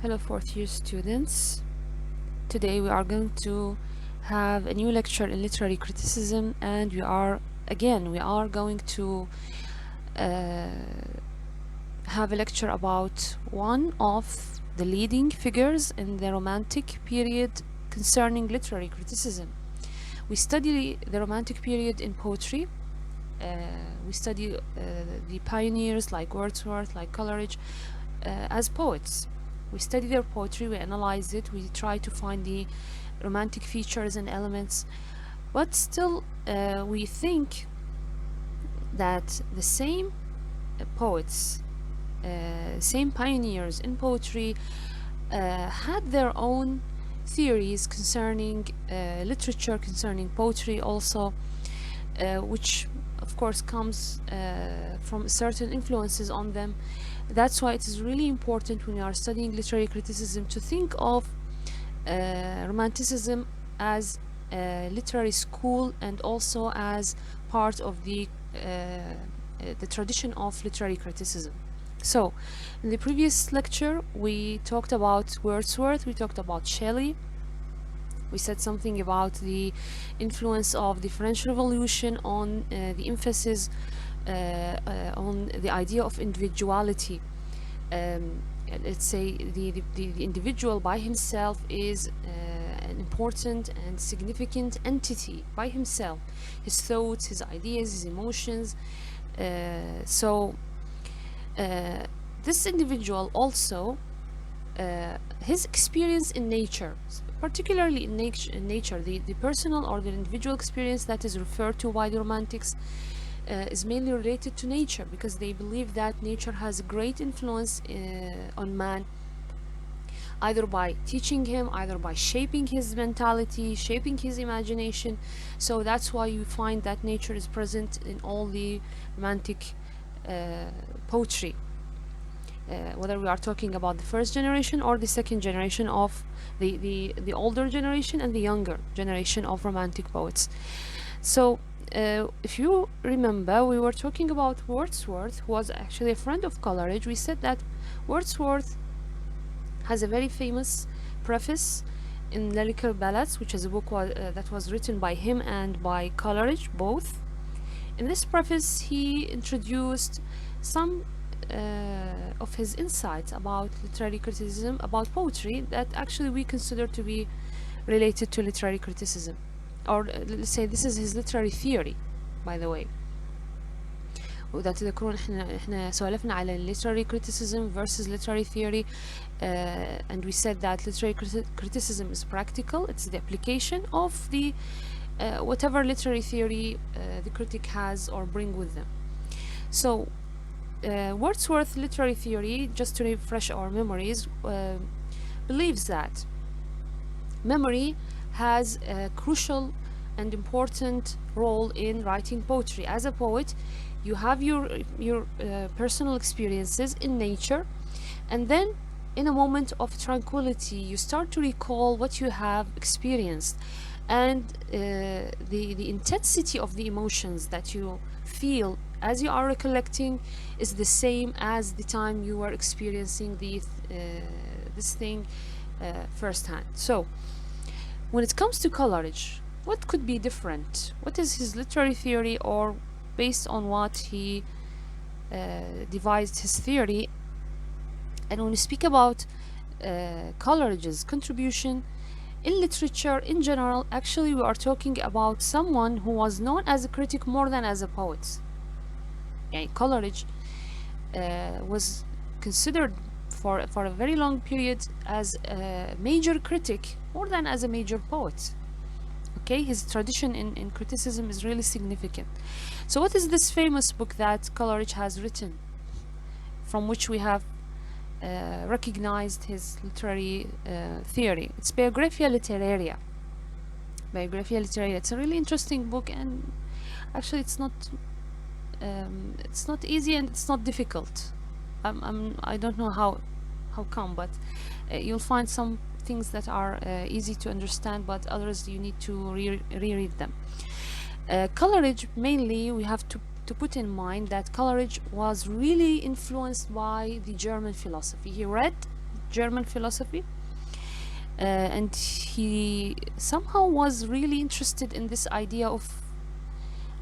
Hello fourth year students. Today we are going to have a new lecture in literary criticism, and we are going to uh, have a lecture about one of the leading figures in the Romantic period concerning literary criticism. We study the Romantic period in poetry. We study the pioneers like Wordsworth, like Coleridge, as poets. We study their poetry, we analyze it, we try to find the romantic features and elements, but still we think that the same poets, same pioneers in poetry had their own theories concerning literature, concerning poetry also, which of course comes from certain influences on them. That's why it is really important when you are studying literary criticism to think of Romanticism as a literary school and also as part of the tradition of literary criticism. So, in the previous lecture, we talked about Wordsworth, we talked about Shelley, we said something about the influence of the French Revolution on the emphasis on the idea of individuality. Let's say the individual by himself is an important and significant entity by himself. His thoughts, his ideas, his emotions. So this individual also, his experience in nature, particularly in nature, the personal or the individual experience that is referred to by the Romantics is mainly related to nature, because they believe that nature has a great influence on man, either by teaching him, either by shaping his mentality, shaping his imagination. So that's why you find that nature is present in all the romantic poetry, whether we are talking about the first generation or the second generation of the older generation and the younger generation of romantic poets. So if you remember, we were talking about Wordsworth, who was actually a friend of Coleridge. We said that Wordsworth has a very famous preface in Lyrical Ballads, which is a book that was written by him and by Coleridge both. In this preface, he introduced some of his insights about literary criticism, about poetry, that actually we consider to be related to literary criticism. Or let's say this is his literary theory, by the way. وإذا تذكرون احنا سولفنا على literary criticism versus literary theory, and we said that literary criticism is practical. It's the application of the whatever literary theory the critic has or bring with them. So Wordsworth literary theory, just to refresh our memories, believes that memory has a crucial and important role in writing poetry. As a poet, you have your personal experiences in nature, and then in a moment of tranquility you start to recall what you have experienced, and the intensity of the emotions that you feel as you are recollecting is the same as the time you were experiencing this thing firsthand. So when it comes to Coleridge, what could be different? What is his literary theory, or based on what he devised his theory? And when we speak about Coleridge's contribution in literature in general, actually we are talking about someone who was known as a critic more than as a poet. And Coleridge was considered for a very long period as a major critic more than as a major poet. Okay, his tradition in criticism is really significant. So what is this famous book that Coleridge has written, from which we have recognized his literary theory? It's Biographia Literaria. Biographia Literaria. It's a really interesting book, and actually it's not easy and it's not difficult. I don't know how come, but you'll find some things that are easy to understand, but others you need to reread them. Coleridge, mainly we have to put in mind that Coleridge was really influenced by the German philosophy. He read German philosophy, and he somehow was really interested in this idea of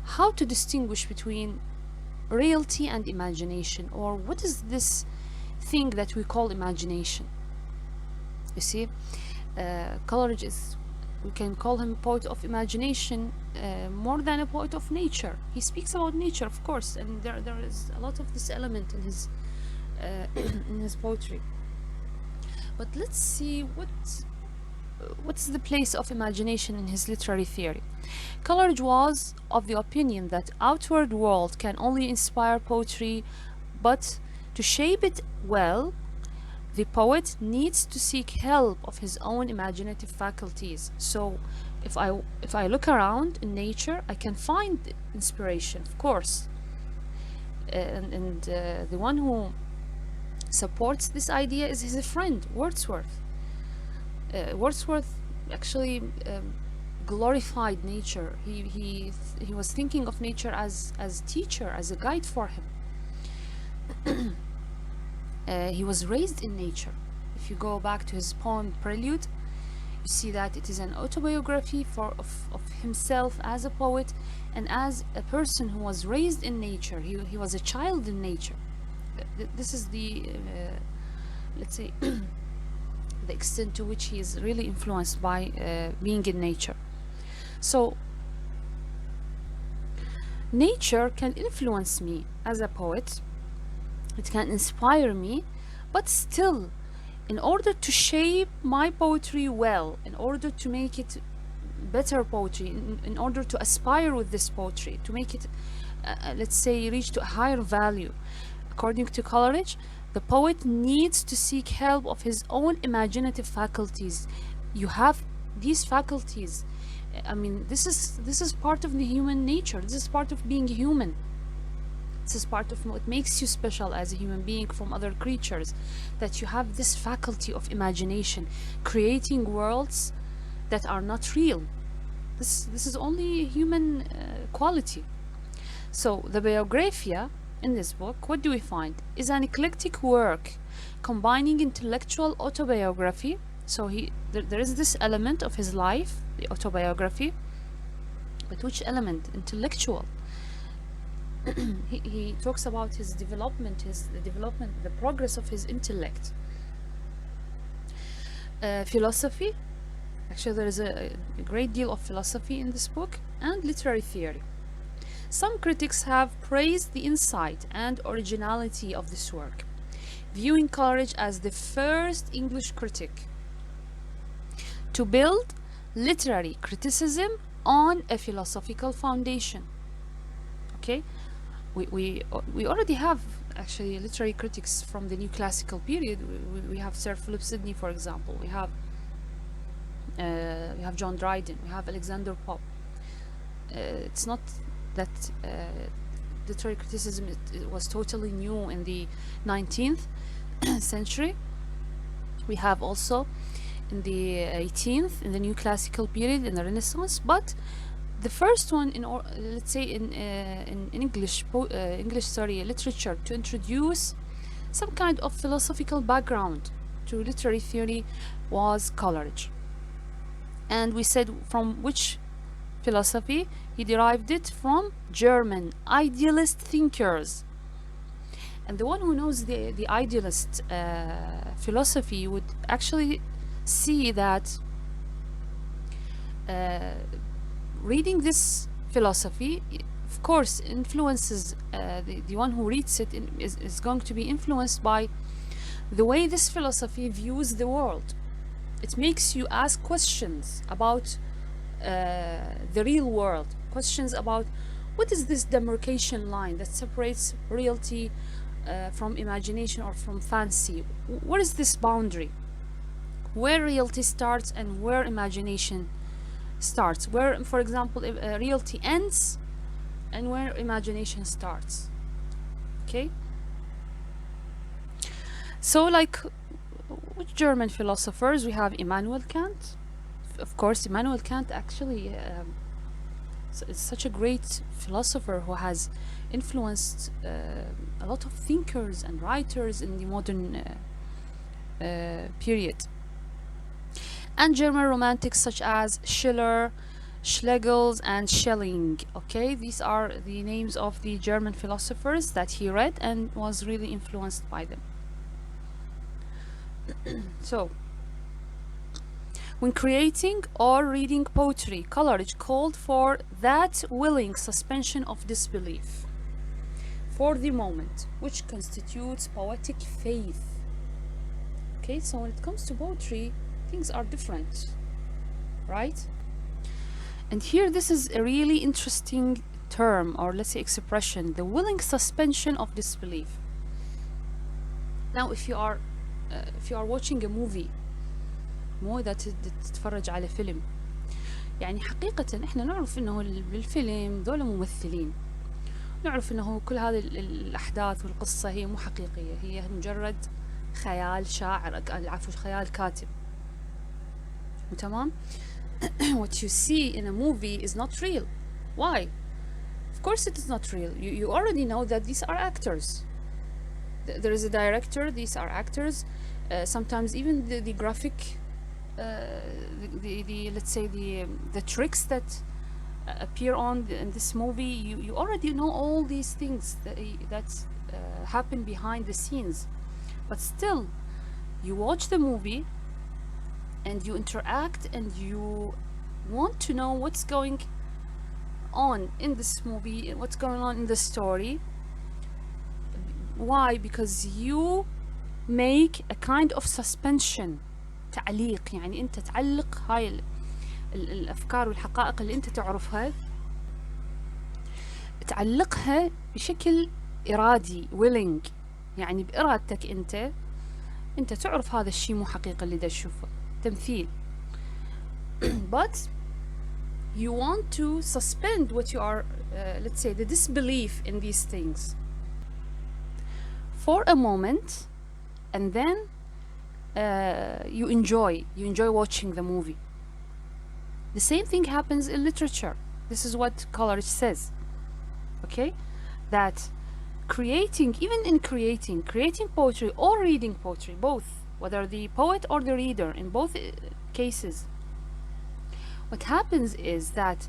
how to distinguish between reality and imagination, or what is this thing that we call imagination. You see, Coleridge is, we can call him a poet of imagination more than a poet of nature. He speaks about nature, of course, and there is a lot of this element in his in his poetry. But let's see what's the place of imagination in his literary theory. Coleridge was of the opinion that outward world can only inspire poetry, but to shape it well, the poet needs to seek help of his own imaginative faculties. So if I look around in nature, I can find inspiration, of course. And the one who supports this idea is his friend Wordsworth. Wordsworth actually glorified nature. He was thinking of nature as teacher, as a guide for him. He was raised in nature. If you go back to his poem Prelude, you see that it is an autobiography of himself as a poet and as a person who was raised in nature. He was a child in nature. This is the, let's say, the extent to which he is really influenced by being in nature. So, nature can influence me as a poet, it can inspire me, but still, in order to shape my poetry well, in order to make it better poetry, in order to aspire with this poetry, to make it, let's say, reach to a higher value, according to Coleridge, the poet needs to seek help of his own imaginative faculties. You have these faculties. I mean, this is part of the human nature. This is part of being human. This is part of what makes you special as a human being from other creatures, that you have this faculty of imagination, creating worlds that are not real. This is only a human quality. So the Biographia in this book, what do we find? Is an eclectic work combining intellectual autobiography. So there is this element of his life, the autobiography, but which element? Intellectual. He talks about his development, the progress of his intellect. Philosophy. Actually, there is a great deal of philosophy in this book, and literary theory. Some critics have praised the insight and originality of this work, viewing Coleridge as the first English critic to build literary criticism on a philosophical foundation. Okay, we already have actually literary critics from the New Classical period. We have Sir Philip Sidney, for example. We have John Dryden. We have Alexander Pope. It's not that literary criticism it was totally new in the 19th century. We have also in the 18th, in the New Classical period, in the Renaissance, but the first one let's say in English literature to introduce some kind of philosophical background to literary theory was Coleridge. And we said from which philosophy? He derived it from German idealist thinkers. And the one who knows the idealist philosophy would actually see that reading this philosophy, of course, influences the one who reads it is going to be influenced by the way this philosophy views the world. It makes you ask questions about the real world, questions about what is this demarcation line that separates reality from imagination or from fancy. What is this boundary where reality starts and where imagination starts, where, for example, reality ends and where imagination starts? Okay, so like which German philosophers? We have Immanuel Kant. Of course, Immanuel Kant actually is such a great philosopher who has influenced a lot of thinkers and writers in the modern period. And German romantics such as Schiller, Schlegel, and Schelling. Okay, these are the names of the German philosophers that he read and was really influenced by them. So, when creating or reading poetry, Coleridge called for that willing suspension of disbelief for the moment, which constitutes poetic faith. Okay, so when it comes to poetry, things are different, right? And here, this is a really interesting term, or let's say expression, the willing suspension of disbelief. Now, if you are watching a movie, مو إذا تتفرج على فيلم، يعني حقيقة إحنا نعرف إنه بالفيلم ذولا ممثلين، نعرف إنه كل هذه الأحداث والقصة هي مو حقيقية، هي مجرد خيال شاعر، عفوا خيال كاتب، تمام؟ What you see in a movie is not real. Why? Of course it is not real. You already know that these are actors. There is a director, these are actors. Sometimes even the graphic, the let's say the tricks that appear in this movie, you already know all these things that happen behind the scenes. But still, you watch the movie and you interact and you want to know what's going on in this movie, what's going on in the story. Why? Because you make a kind of suspension. تعليق، يعني انت تعلق هاي الافكار والحقائق اللي انت تعرفها، تعلقها بشكل ارادي willing، يعني بارادتك انت تعرف هذا الشيء مو حقيقة اللي دا تشوفه، تمثيل. But you want to suspend what you are let's say the disbelief in these things for a moment, and then you enjoy watching the movie. The same thing happens in literature. This is what Coleridge says, okay, that even in creating poetry or reading poetry, both, whether the poet or the reader, in both cases, what happens is that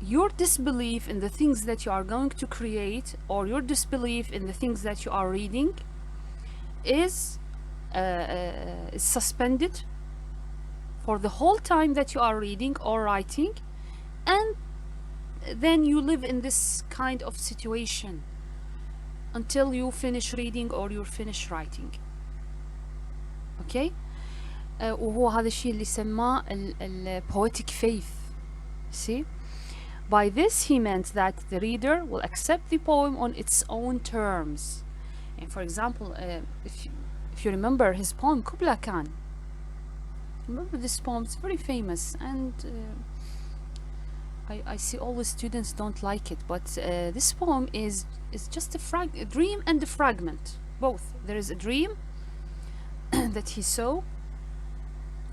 your disbelief in the things that you are going to create, or your disbelief in the things that you are reading, is suspended for the whole time that you are reading or writing, and then you live in this kind of situation until you finish reading or you finish writing. Okay? وهو هذا الشيء اللي سماه poetic faith. See? By this he meant that the reader will accept the poem on its own terms. And for example, if you remember his poem Kubla Khan, remember this poem? It's very famous, and I see all the students don't like it, but this poem is just a dream and a fragment, both. There is a dream that he saw,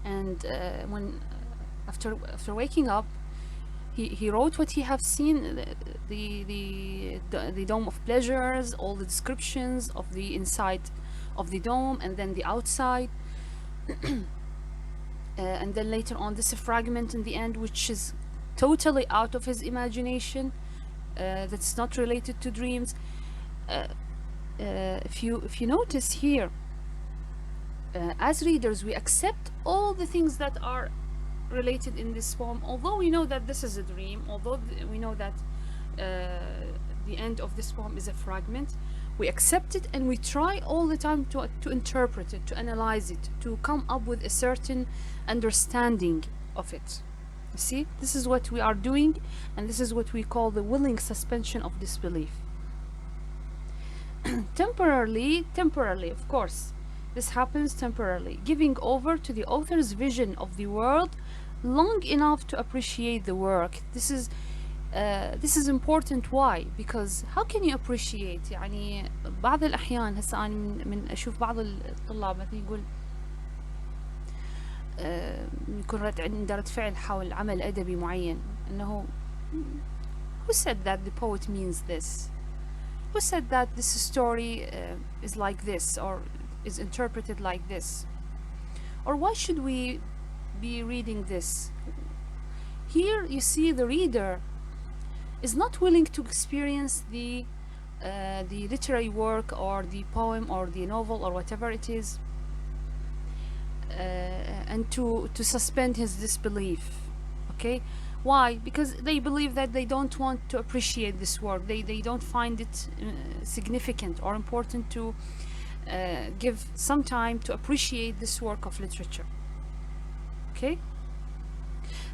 and when after waking up, he wrote what he have seen, the dome of pleasures, all the descriptions of the inside of the dome, and then the outside. And then later on, this fragment in the end, which is totally out of his imagination, that's not related to dreams. If you notice here, as readers, we accept all the things that are related in this poem, although we know that this is a dream, although we know that the end of this poem is a fragment. We accept it and we try all the time to interpret it, to analyze it, to come up with a certain understanding of it. You see, this is what we are doing, and this is what we call the willing suspension of disbelief. Temporarily, of course, this happens temporarily, giving over to the author's vision of the world long enough to appreciate the work. This is important. Why? Because how can you appreciate؟ يعني بعض الأحيان هسه أنا من أشوف بعض الطلاب مثلا يقول يكون عنده رد فعل حول عمل أدبي معين، إنه who said that the poet means this? Who said that this story is like this? Or is interpreted like this? Or why should we be reading this? Here you see the reader is not willing to experience the literary work or the poem or the novel or whatever it is, and to suspend his disbelief. Okay, why? Because they believe that they don't want to appreciate this work. They don't find it significant or important to give some time to appreciate this work of literature. Okay,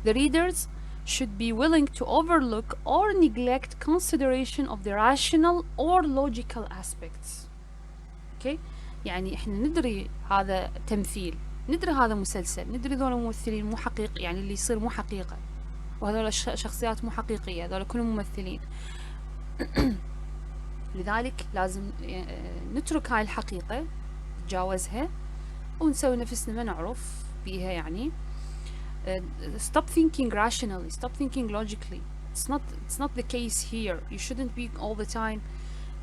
the readers should be willing to overlook or neglect consideration of the rational or logical aspects. Okay, يعني احنا ندري هذا تمثيل، ندري هذا مسلسل، ندري ذول ممثلين مو حقيقي، يعني اللي يصير مو حقيقة، وهذول شخصيات مو حقيقية، هذول كلهم ممثلين. لذلك لازم نترك هاي الحقيقة، نتجاوزها ونسوي نفسنا ما نعرف بيها. يعني stop thinking rationally, stop thinking logically. It's not the case here. You shouldn't be all the time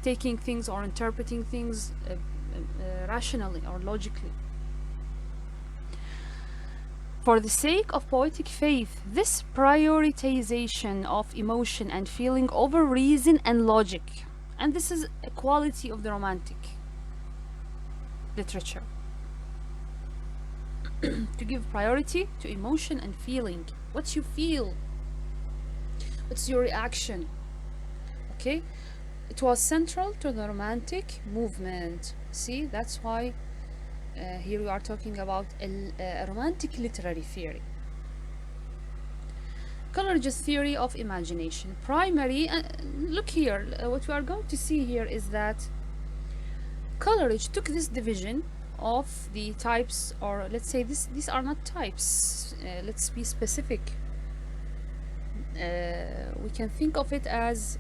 taking things or interpreting things rationally or logically. For the sake of poetic faith, this prioritization of emotion and feeling over reason and logic, and this is a quality of the Romantic literature, to give priority to emotion and feeling. What you feel, what's your reaction. Okay, it was central to the Romantic movement. See, that's why here we are talking about a Romantic literary theory. Coleridge's theory of imagination. Primary, look here, what we are going to see here is that Coleridge took this division of the types, or let's say these are not types, let's be specific. We can think of it as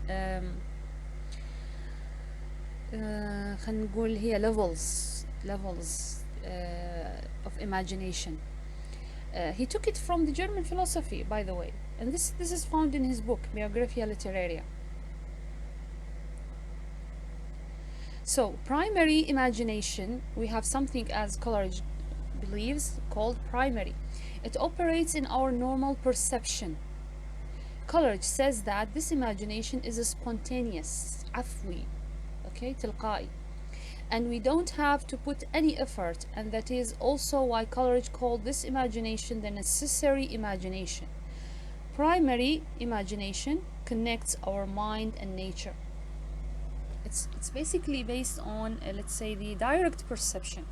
خلينا نقول هي levels of imagination. He took it from the German philosophy, by the way, and this is found in his book Biographia Literaria. So primary imagination, we have something, as Coleridge believes, called primary. It operates in our normal perception. Coleridge says that this imagination is a spontaneous, عفوي, okay, تلقائي, and we don't have to put any effort, and that is also why Coleridge called this imagination the necessary imagination. Primary imagination connects our mind and nature. It's basically based on let's say the direct perception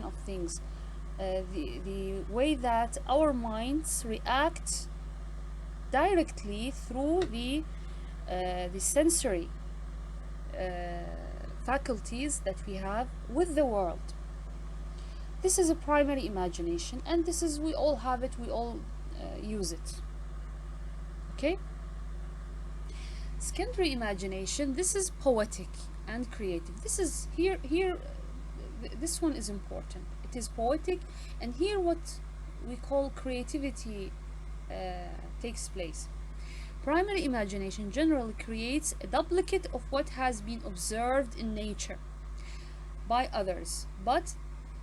of things, the way that our minds react directly through the sensory faculties that we have with the world. This is a primary imagination, and this is, we all have it, we all use it. Okay, secondary imagination, this is poetic and creative. This is here this one is important. It is poetic, and here what we call creativity takes place. Primary imagination generally creates a duplicate of what has been observed in nature by others, but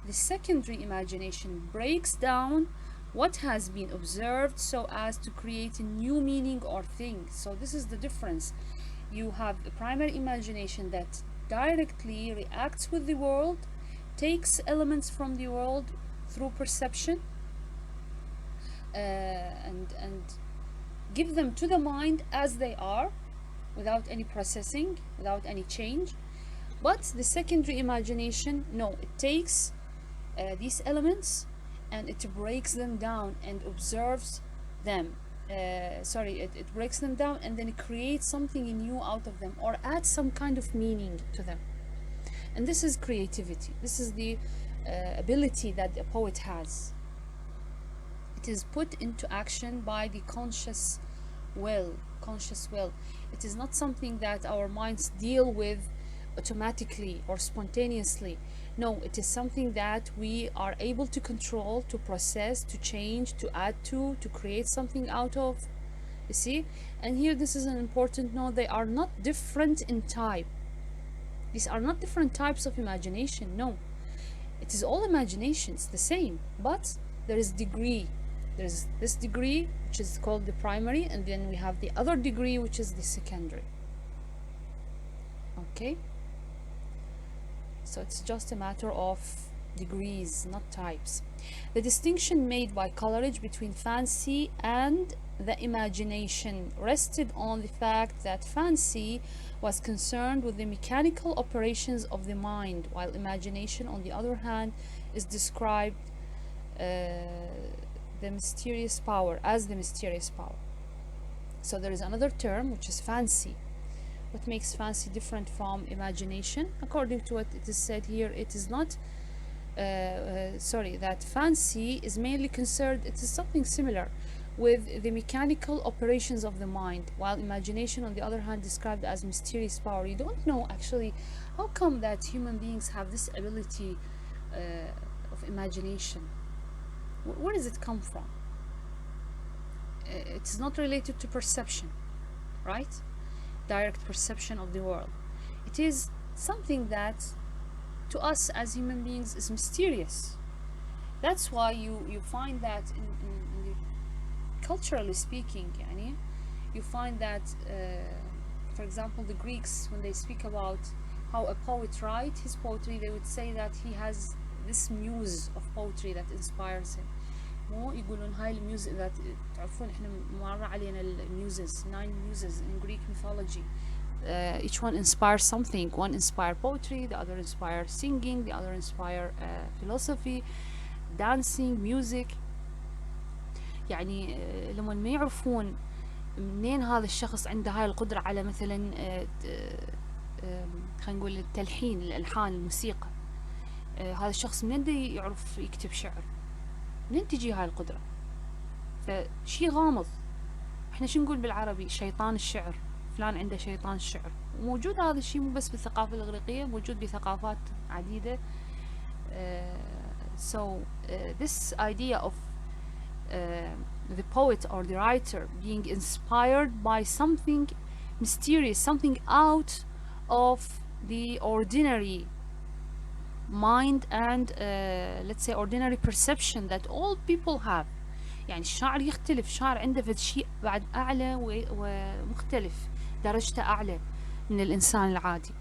the secondary imagination breaks down what has been observed so as to create a new meaning or thing. So this is the difference. You have the primary imagination that directly reacts with the world, takes elements from the world through perception, and give them to the mind as they are, without any processing, without any change. But the secondary imagination, no, it takes these elements and it breaks them down and observes them. It breaks them down and then it creates something new out of them, or adds some kind of meaning to them. And this is creativity. This is the ability that a poet has. It is put into action by the conscious will. It is not something that our minds deal with automatically or spontaneously. No, it is something that we are able to control, to process, to change, to add to create something out of. You see? And here this is an important note: they are not different in type. These are not different types of imagination, no. It is all imagination, it's the same, but there is degree. There's this degree, which is called the primary, and then we have the other degree, which is the secondary. Okay? So it's just a matter of degrees, not types. The distinction made by Coleridge between fancy and the imagination rested on the fact that fancy was concerned with the mechanical operations of the mind, while imagination, on the other hand, is described the mysterious power as the mysterious power. So there is another term, which is fancy. What makes fancy different from imagination? According to what it is said here, it is not that fancy is mainly concerned, it is something similar with the mechanical operations of the mind, while imagination, on the other hand, described as mysterious power. You don't know actually how come that human beings have this ability of imagination. Where does it come from? It's not related to perception, right? Direct perception of the world. It is something that to us as human beings is mysterious. That's why you find that in the, culturally speaking, يعني, you find that for example, the Greeks, when they speak about how a poet writes his poetry, they would say that he has this muse of poetry that inspires him. مو يقولون هاي الميوز that تعرفون احنا مر علينا الميوزز 9 muses in Greek mythology. Each one inspires something. One inspires poetry, the other inspires singing, the other inspires philosophy, dancing, music. يعني لما ما يعرفون منين هذا الشخص عنده هاي القدرة على مثلا خلينا نقول التلحين، الألحان، الموسيقى، هذا الشخص منين يعرف يكتب شعر؟ منين تجي هاي القدرة؟ فشي غامض. احنا شو نقول بالعربي؟ شيطان الشعر، فلان عنده شيطان الشعر. وموجود هذا الشيء مو بس بالثقافة الإغريقية، موجود بثقافات عديدة. This idea of the poet or the writer being inspired by something mysterious, something out of the ordinary mind and let's say ordinary perception that all people have. يعني الشاعر يختلف، شاعر عنده فد شيء بعد أعلى ومختلف، درجته أعلى من الإنسان العادي.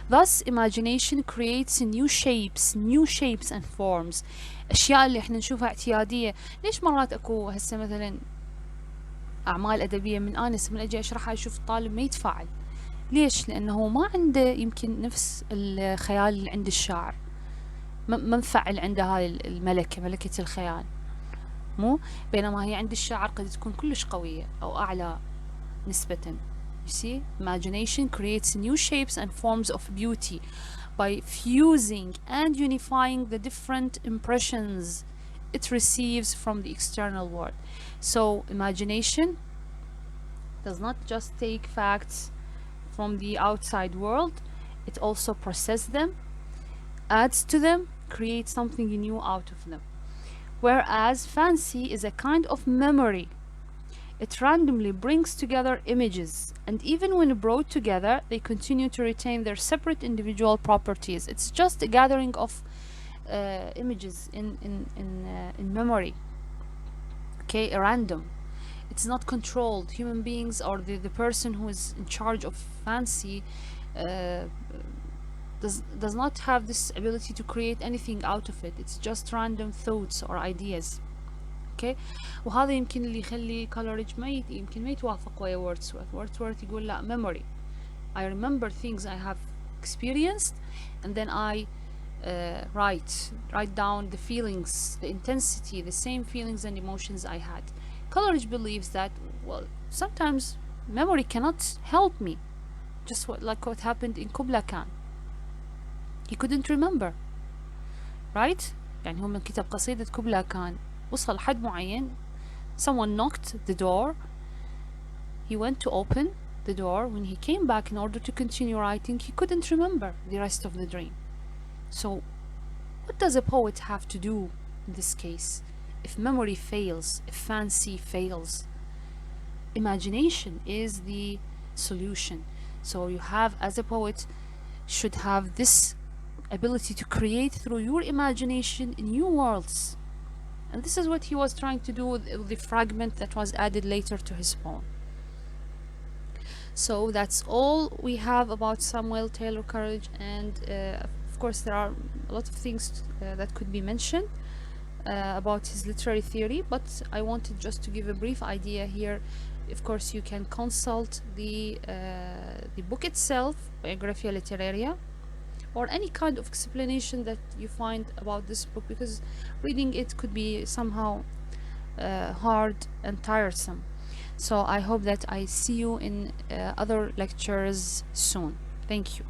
Thus imagination creates new shapes and forms. أشياء اللي احنا نشوفها اعتيادية. ليش مرات أكو هسه مثلا أعمال أدبية من آنس من أجي أشرحها أشوف الطالب ما يتفاعل؟ ليش؟ لأنه ما عنده يمكن نفس الخيال اللي عند الشاعر، ما مفعل عنده هاي ملكة الخيال، مو بينما هي عند الشاعر قد تكون كلش قوية أو أعلى نسبة. You see, imagination creates new shapes and forms of beauty by fusing and unifying the different impressions it receives from the external world. So imagination does not just take facts from the outside world, it also processes them, adds to them, creates something new out of them. Whereas fancy is a kind of memory. It randomly brings together images, and even when brought together, they continue to retain their separate individual properties. It's just a gathering of images in memory. Okay, random. It's not controlled. Human beings or the person who is in charge of fancy does not have this ability to create anything out of it. It's just random thoughts or ideas. Okay, وهذا يمكن اللي يخلي كولريدج يمكن ما يتوافق ويا ووردسورث يقول لا memory. I remember things I have experienced and then I write down the feelings, the intensity, the same feelings and emotions I had. Coleridge believes that, well, sometimes memory cannot help me, just like what happened in Kubla Khan. He couldn't remember, right? يعني هو من كتب قصيدة كوبلا كان وصل حد معين. Someone knocked the door. He went to open the door. When he came back in order to continue writing, he couldn't remember the rest of the dream. So what does a poet have to do in this case? If memory fails, if fancy fails, imagination is the solution. So you have, as a poet, should have this ability to create through your imagination new worlds. And this is what he was trying to do with the fragment that was added later to his poem. So that's all we have about Samuel Taylor Coleridge, and of course there are a lot of things that could be mentioned about his literary theory, but I wanted just to give a brief idea here. Of course, you can consult the book itself, Biographia Literaria, or any kind of explanation that you find about this book, because reading it could be somehow hard and tiresome. So I hope that I see you in other lectures soon. Thank you.